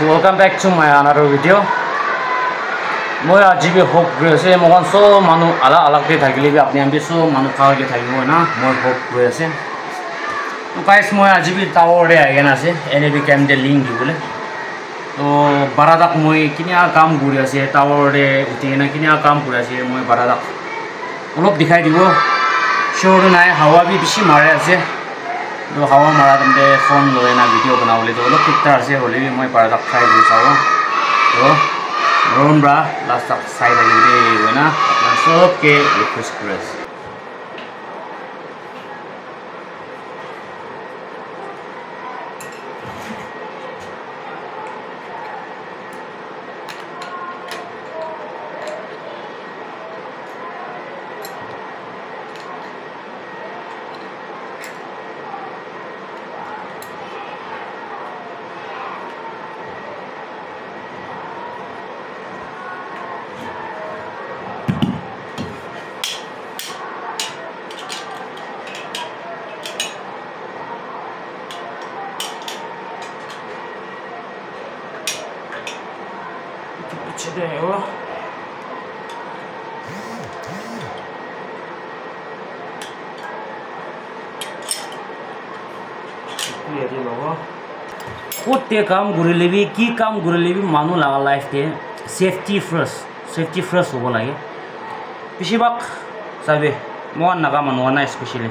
welcome back to my another video. Moi aji bi hope kuri ase mohan so manu alag te thakile bi apni ambi so manu khar ke thakibo na moi hope kuri ase. To guys moi aji bi tower re agen ase NAB cam de link dibole. To baradak moi kinia kam kuri ase tower re utina kinia kam kuri ase moi baradak olop dikhai dibo. Sure nai hawa bi bishi mare ase. तो हवा मारा तुमने phone लो ना video बनाओ ले तो लोग कितना से होले भी मैं पढ़ा तक ट्राई कर साओ तो रोन ब्रा लास्ट तक साइड लगे हुए ना अपना सब के रिक्वेस्ट करें Today, oh. Kote काम गुरेले भी की काम गुरेले भी मानो लगा लाइफ के सेफ्टी फर्स्ट होगा लगे पिछले बार साबे मोहन नगा मनो ना स्पेशली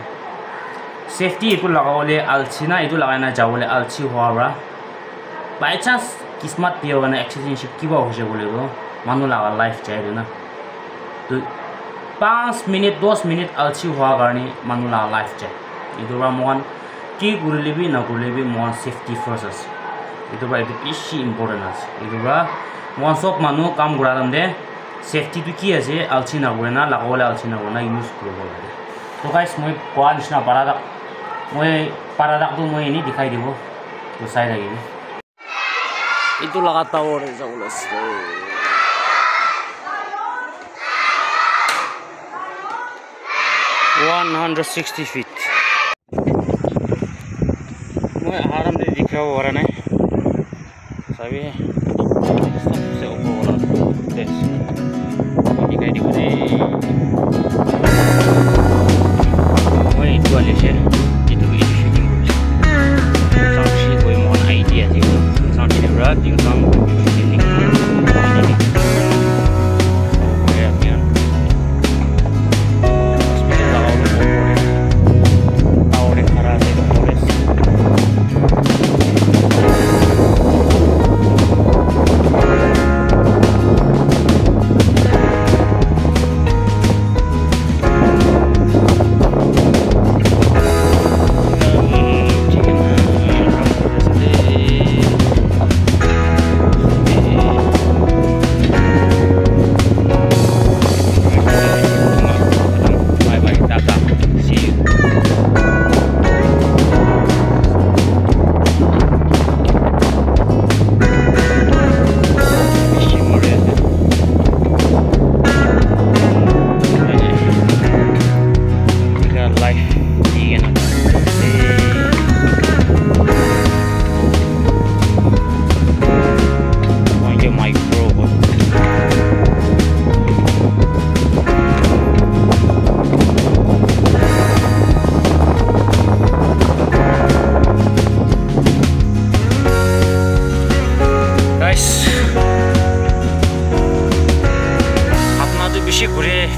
सेफ्टी इतु लगा वाले आलसी ना इतु लगाना जाओ वाले आलसी हुआ बरा बाय चांस किस्मत पियो ना एक्सीडेंटशिप की बात हो जाए बोले तो मानो लगा लाइफ चाहिए ना तो 5 मिनट 10 मिनट आलसी हुआ करनी मानो लगा लाइफ चाहिए इधर मोहन की गुरेले भी ना गुरेले भी Mohan safety first itu ba itu ishi important ase itu ba mon sok manu kam gura dam safety tu ki ase alchi na gura lagawale alchi na gura use koribo lage to guys moi koa nishna paradak tu moi ini dikhai dibo to sai lagi itu laga tower jabole ase 160 feet moi aram de dikhao wara nai sabi सबसे ऊपर वाला देश ini kayak di mana oh itu aja sih itu shooting sampai gue mau idea sih sampai ini berat tinggal ini ya kan seperti lawan tahu deh cara itu forest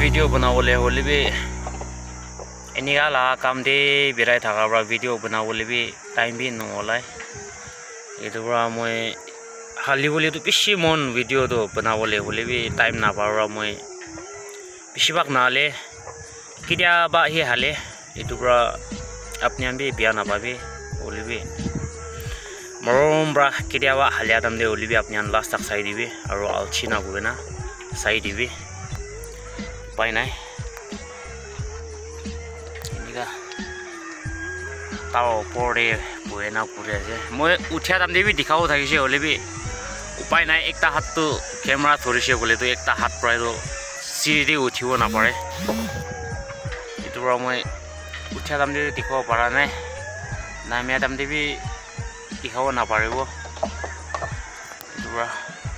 video बनावले होले भी इनिगा ला काम दे बिराय थागा बरा video बनावले भी time भी नोलाय इदुरा मोय हाली बोले तो पिछि मन video तो बनावले होले भी टाइम ना पारा मोय पिछिबाक नाले किदिया बा हे हाले इदुरा अपने हम भी बिया ना पाबे होले भी मरोम बरा किदिया बा हालिया दम दे होले भी अपने लास्ट तक साइड दिबे आरो अलचिना गुना साइड दिबे पाई नहीं इनका ताऊ पोड़े बुए ना पूरे से मैं उठा तम देवी दिखाओ था किसी होले भी उपाय नहीं एक ता हाथ तो कैमरा थोड़ी सी बोले तो एक ता हाथ पड़े तो सीधी उठी वो ना पड़े itu मैं उठा तम देवी दिखाओ पड़ा नहीं ना मैं तम देवी दिखाओ ना पड़े वो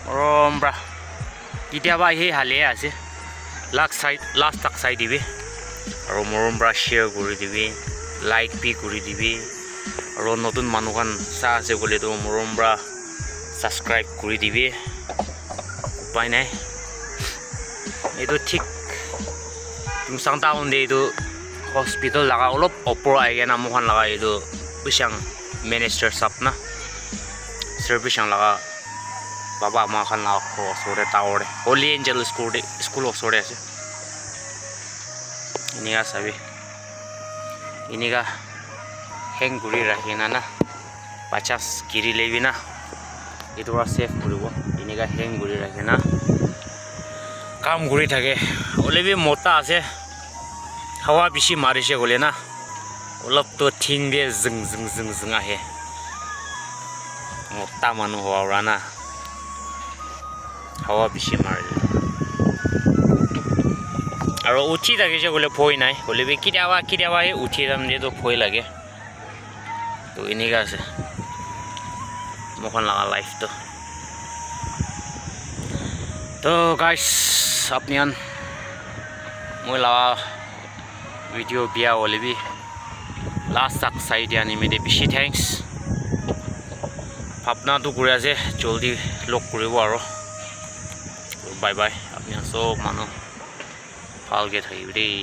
মৰমৰা কেতিয়াবা সেই হালে আছে লাষ্ট তাক চাই দিবি আৰু মৰমৰা শ্বেয়াৰ কৰি দিবি লাইক পি কৰি দিবি আৰু নতুন মানুহখন চাহ আছে গ'লেতো মৰমৰা ছাবস্ক্ৰাইব কৰি দিবি উপায় নাই এইটো ঠিক তুমচাং টাউন দে এইটো হস্পিটেল লগা অলপ ওপৰ আহি কেনে মোহন লগা এইটো পিছাং মিনিষ্টাৰ চাপ না চাৰ্ভিচাং লগা বাবা আমাখান লগা ওচৰতে টাউৰে হলি এঞ্জেল স্কুল ওচৰতে আছে এনেকা চাবি এনেকা হেং কৰি ৰাখি না পাচাছ গিৰি লেবি না এইটো ছেফ কৰিব এনেকা হেং কৰি ৰাখি না কাম কৰি থাকে অলপি মোটা আছে হাৱা বেছি মাৰিছে গ'লে না অলপতো ঠিং দিয়ে জিং জিং জিং জিং আহে মোটা মানুহ হোৱা না হাৱা বেছি মাৰিলে আৰু উঠি থাকিছে গ'লে ভয় নাই হ'লেবি কেতিয়াবা উঠি যাম যিহেতু ভয় লাগে তো এনেকা আছে মোখন লগা লাইফটো তো গাইছ আপনি মই লগা ভিডিঅ' বিয়া হ'লেবি লাষ্ট তাক চাই দিয়া নিমিতে বেছি থেংকছ ভাৱনাটো কৰি আছে জলদি লগ কৰিব আৰু বাই বাই আপুনি চব মানুহ ভালকৈ থাকিব দেই